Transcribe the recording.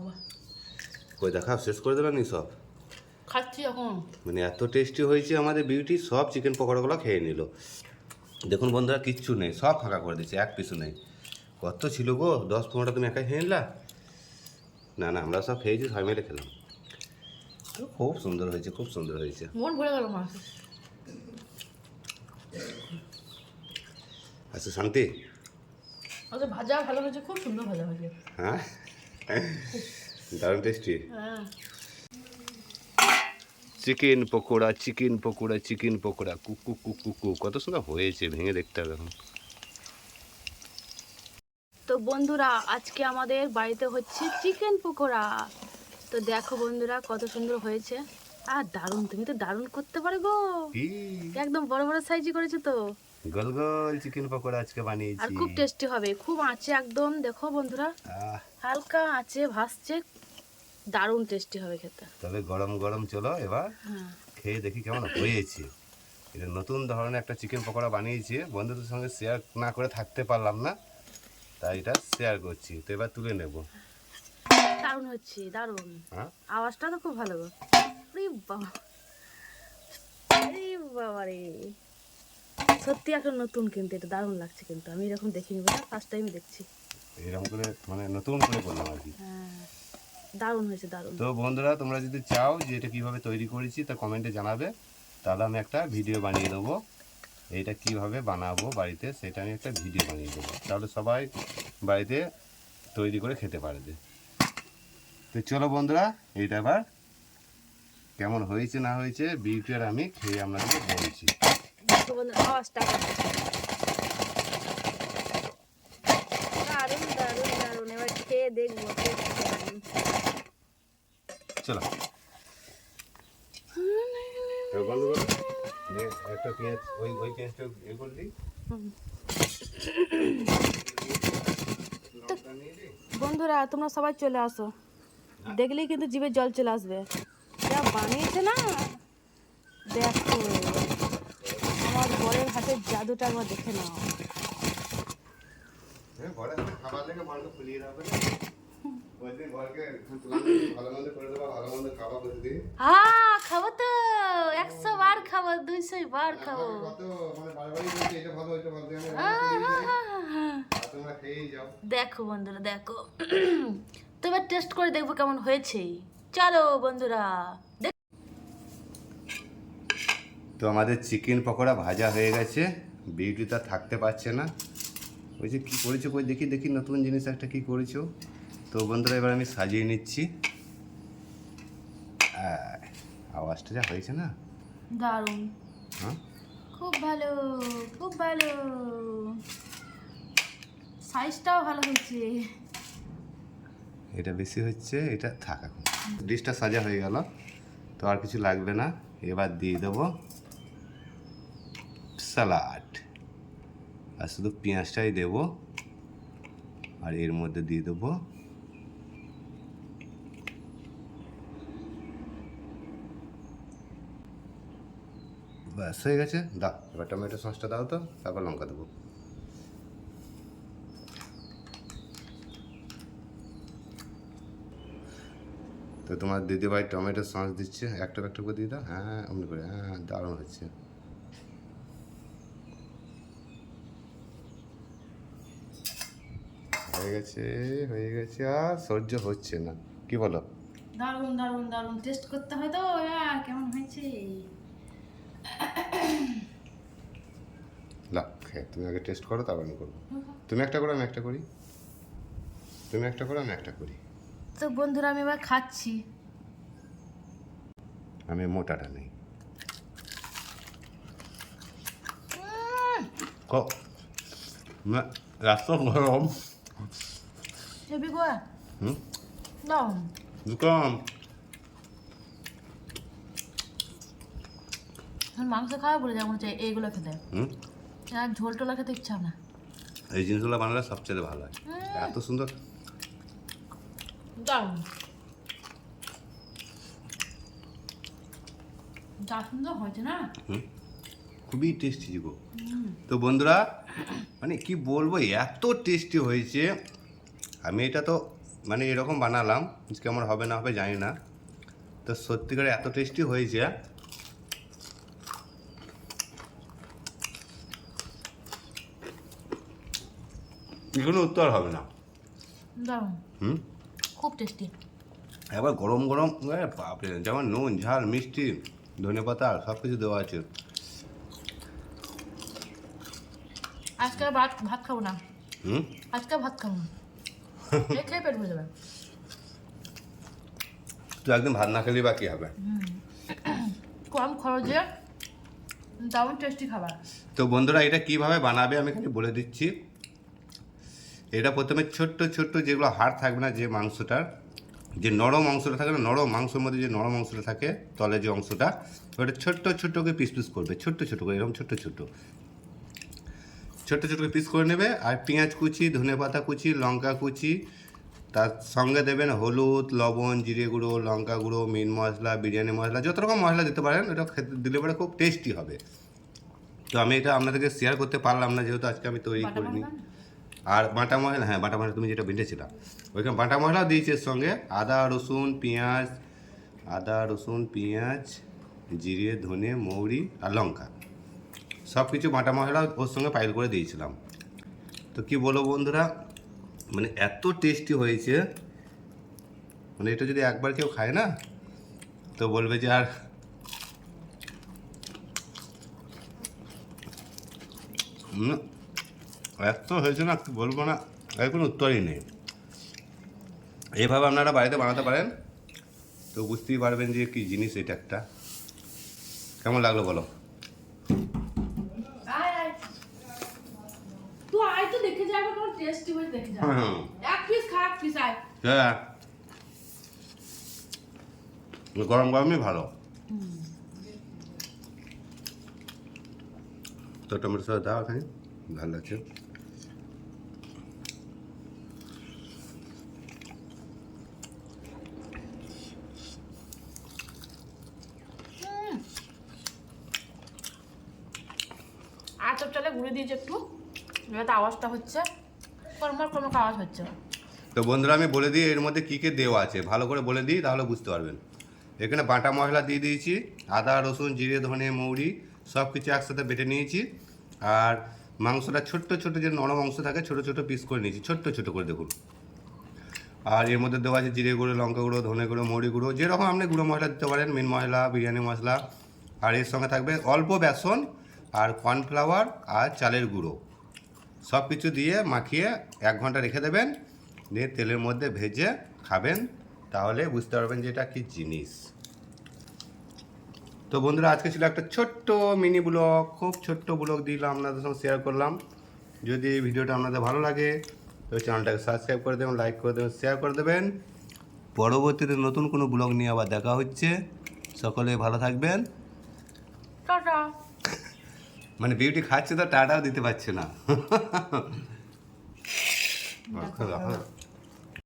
খাবো। কই দেখাও, শেষ করে দেবেন নি সব? খাচ্ছি এখন। মানে এত টেস্টি হয়েছে আমাদের বিউটি, সব চিকেন পকোড়াগুলো খেয়ে নিল। দেখুন বন্ধুরা, কিচ্ছু নেই, সব ফাঁকা করে দিচ্ছে, এক পিসও নেই। কত ছিল গো, 10-15টা তুমি একাই খেয়ে নিলা? না না, আমরা সব খেয়েছি, সবাই মিলে খেলাম। তো খুব সুন্দর হয়েছে, খুব সুন্দর হয়েছে। মন ভরে গেল মাছ। আচ্ছা শান্তি। আচ্ছা, ভাজা ভালো হয়েছে, খুব সুন্দর ভাজা হয়েছে। হ্যাঁ, দারুণ টেস্টি। হ্যাঁ, chicken pakora, chicken pakora, chicken pakora, কুকু কুকু কু, কত সুন্দর হয়েছে, ভেঙে দেখতে হবে এখন। তো বন্ধুরা, আজকে আমাদের বাড়িতে হচ্ছে চিকেন পকোড়া। তো দেখো বন্ধুরা, কত সুন্দর হয়েছে। আর দারুণ, তুমি তো দারুণ করতে পারো গো। একদম বড় বড় সাইজই করেছো তো। গোল গোল চিকেন পকোড়া আজকে আর বানিয়েছি। খুব টেস্টি হবে, খুব আঁচে একদম। দেখো বন্ধুরা, হালকা আঁচে ভাসছে, দারুণ টেস্টি হবে খেতে। তবে গরম গরম চলো এবার হ্যাঁ, খেয়ে দেখি কেমন হয়েছে। এটা নতুন ধরনের একটা চিকেন পকোড়া বানিয়েছি, বন্ধুদের সঙ্গে শেয়ার না করে থাকতে পারলাম না, তাই এটা শেয়ার করছি। তো এবার তুলে নেব। দারুণ হচ্ছে, দারুণ। হ্যাঁ, আওয়াজটা তো খুব ভালো গো। আরে বাবা, আরে বাবা রে, সত্যি একটা নতুন, কিন্তু এটা দারুণ লাগছে। কিন্তু আমি এরকম দেখিনি, বলে ফার্স্ট টাইম দেখছি। এরকম করে মানে নতুন করে করলাম আর কি। হ্যাঁ, দারুণ হয়েছে, দারুণ। তো বন্ধুরা, তোমরা যদি চাও যে এটা কীভাবে তৈরি করেছি তা কমেন্টে জানাবে, তাহলে আমি একটা ভিডিও বানিয়ে দেবো। এইটা কিভাবে বানাবো বাড়িতে, সেটা আমি একটা ভিডিও বানিয়ে দেবো, তাহলে সবাই বাড়িতে তৈরি করে খেতে পারবে। তো চলো বন্ধুরা, এইটা আবার কেমন হয়েছে না হয়েছে বিউটি আর আমি খেয়ে আপনাদেরকে বলছি। দেখো বন্ধুরা, আওয়াজটা দারুণ দারুণ দারুণ। এবার খেয়ে দেখবো কেমন। চলো বন্ধ করো, একটা পেঁয়াজ, ওই পেঁয়াজটা ইয়ে করে দিই। বন্ধুরা, তোমরা সবাই চলে আসো, দেখলেই কিন্তু জিভে জল চলে আসবে। যা বানিয়েছে না, দেখো আমার বরের হাতের জাদুটা একবার দেখে নাও। হ্যাঁ, খাবো তো, 100 বার খাবো, 200 বার খাবো। দেখো বন্ধুরা, দেখো। তো এবার টেস্ট করে দেখবো কেমন হয়েছে। চলো বন্ধুরা। তো আমাদের চিকেন পকোড়া ভাজা হয়ে গেছে, বিউটি তো থাকতে পারছে না, ওই যে কী করেছো, কই দেখি দেখি, নতুন জিনিস একটা কী করেছো। তো বন্ধুরা, এবার আমি সাজিয়ে নিচ্ছি। আওয়াজটা যা হয়েছে না, দারুণ, হ্যাঁ খুব ভালো, খুব ভালো। সাইজটাও ভালো হয়েছে। এটা বেশি হচ্ছে, এটা থাক এখন। ডিশটা সাজা হয়ে গেল, তো আর কিছু লাগবে না। এবার দিয়ে দেবো স্যালাড, আর শুধু পেঁয়াজটাই দেবো, আর এর মধ্যে দিয়ে দেবো ব্যাস, হয়ে গেছে। দাও এবার টমেটো সসটা দাও তো, তারপর লঙ্কা দেবো। তো তোমার দিদিভাই টমেটো সস দিচ্ছে, একটা করে দিয়ে দাও। হ্যাঁ অমনি করে, হ্যাঁ দারুণ হচ্ছে। হয়ে গেছে, হয়ে গেছে, আর সহ্য হচ্ছে না, কি বলো? দারুণ দারুণ দারুণ, টেস্ট করতে হয় তো কেমন হয়েছে। না তুমি আগে টেস্ট করো, তারপর আমি করবো। তুমি একটা করো, আমি একটা করি। তুমি একটা করো, আমি একটা করি। তো বন্ধুরা, আমি এবার খাচ্ছি। আমি মোটাটা নেই। এত গরম। হেবি গো। হুম, দাও কম। মাংস খাওয়া বলে যেমন চাই এইগুলো খেতে। হুম, আর ঝোল টোলা খেতে ইচ্ছা না। এই জিনিসগুলো বানালে সবচেয়ে ভালো হয়, এত সুন্দর। দারুণ, যা সুন্দর হয়েছে না। খুবই টেস্টি গো। তো বন্ধুরা, মানে কি বলবো, এত টেস্টি হয়েছে। আমি এটা তো মানে এরকম বানালাম, কেমন হবে না হবে জানি না, তো সত্যিকারে এত টেস্টি হয়েছে, কোনো উত্তর হবে না। দারুণ, হুম, খুব টেস্টি। একবার গরম গরম, বাপরে, যেমন নুন ঝাল মিষ্টি ধনেপাতা সব কিছু দেওয়া আছে। আজকে আর ভাত ভাত খাবো না, হুম, আজকে আর ভাত খাবো না, খেয়ে পেট ভরে যাবে। তো একদিন ভাত না খেলে বা কী হবে। কম খরচে দারুণ টেস্টি খাবার। তো বন্ধুরা এটা কিভাবে বানাবে আমি খালি বলে দিচ্ছি। এটা প্রথমে ছোট্ট ছোট্ট যেগুলো হাড় থাকবে না, যে মাংসটার যে নরম অংশটা থাকে না, নরম মাংসের মধ্যে যে নরম অংশটা থাকে তলে যে অংশটা, ওটা ছোট্ট ছোট্ট করে পিস পিস করবে, ছোট্ট ছোট্ট করে, এরকম ছোট্ট ছোট্ট ছোট্ট ছোট্ট করে পিস করে নেবে। আর পেঁয়াজ কুচি, ধনেপাতা কুচি, লঙ্কা কুচি, তার সঙ্গে দেবেন হলুদ, লবণ, জিরে গুঁড়ো, লঙ্কা গুঁড়ো, মিট মশলা, বিরিয়ানি মশলা, যত রকম মশলা দিতে পারেন, এটা খেতে দিলে পরে খুব টেস্টি হবে। তো আমি এটা আপনাদেরকে শেয়ার করতে পারলাম না, যেহেতু আজকে আমি তৈরি করিনি। আর বাটা মশলা, হ্যাঁ বাটা মশলা তুমি যেটা বেঁধেছিলাম, ওইখানে বাটা মশলা দিয়েছি এর সঙ্গে, আদা রসুন পেঁয়াজ, জিরে, ধনে, মৌরি আর লঙ্কা, সব কিছু বাটা মশলা ওর সঙ্গে পাইল করে দিয়েছিলাম। তো কি বলবো বন্ধুরা, মানে এত টেস্টি হয়েছে, মানে এটা যদি একবার কেউ খায় না তো বলবে যে আর এত হয়েছে না বলবো না, এর কোনো উত্তরই নেই। এইভাবে আপনারা বাড়িতে বানাতে পারেন, তো বুঝতেই পারবেন যে কী জিনিস এটা একটা। কেমন লাগলো বলো? তুই আয় তো দেখে যাবে, কেমন টেস্টি হয়ে দেখে যাবে। এক পিস খা, এক পিস আয়। হ্যাঁ, গরম গরমই ভালো। তো টমেটো সস দাও এখানে, ভালো লাগছে। আর তো চলে ঘুরে দিয়েছে একটু, এবার আওয়াজটা হচ্ছে, কর্মর কর্মর আওয়াজ হচ্ছে। তো বন্ধুরা আমি বলে দিই এর মধ্যে কী কী দেওয়া আছে, ভালো করে বলে দিই তাহলে বুঝতে পারবেন। এখানে বাটা মশলা দিয়ে দিয়েছি, আদা রসুন জিরে ধনে মৌরি সব কিছু একসাথে বেটে নিয়েছি। আর মাংসটা ছোট্ট ছোট্ট যে নরম অংশ থাকে ছোটো ছোটো পিস করে নিয়েছি, ছোট্ট ছোটো করে দেখুন। আর এর মধ্যে দেওয়া আছে জিরে গুঁড়ো, লঙ্কা গুঁড়ো, ধনে গুঁড়ো, মৌরি গুঁড়ো, যেরকম আপনি গুঁড়ো মশলা দিতে পারেন, মিট মশলা, বিরিয়ানি মশলা। আর এর সঙ্গে থাকবে অল্প বেসন আর কর্নফ্লাওয়ার আর চালের গুঁড়ো, সব কিছু দিয়ে মাখিয়ে 1 ঘন্টা রেখে দেবেন, দিয়ে তেলের মধ্যে ভেজে খাবেন, তাহলে বুঝতে পারবেন যে এটা কী জিনিস। তো বন্ধুরা আজকে ছিল একটা ছোট্ট মিনি ব্লগ, খুব ছোট্ট ব্লগ দিলাম, আপনাদের সঙ্গে শেয়ার করলাম। যদি এই ভিডিওটা আপনাদের ভালো লাগে তো চ্যানেলটাকে সাবস্ক্রাইব করে দেবেন, লাইক করে দেবেন, শেয়ার করে দেবেন। পরবর্তীতে নতুন কোনো ব্লগ নিয়ে আবার দেখা হচ্ছে, সকলে ভালো থাকবেন। টাটা। মানে বিউটি খাচ্ছে তো টাটাও দিতে পারছে না।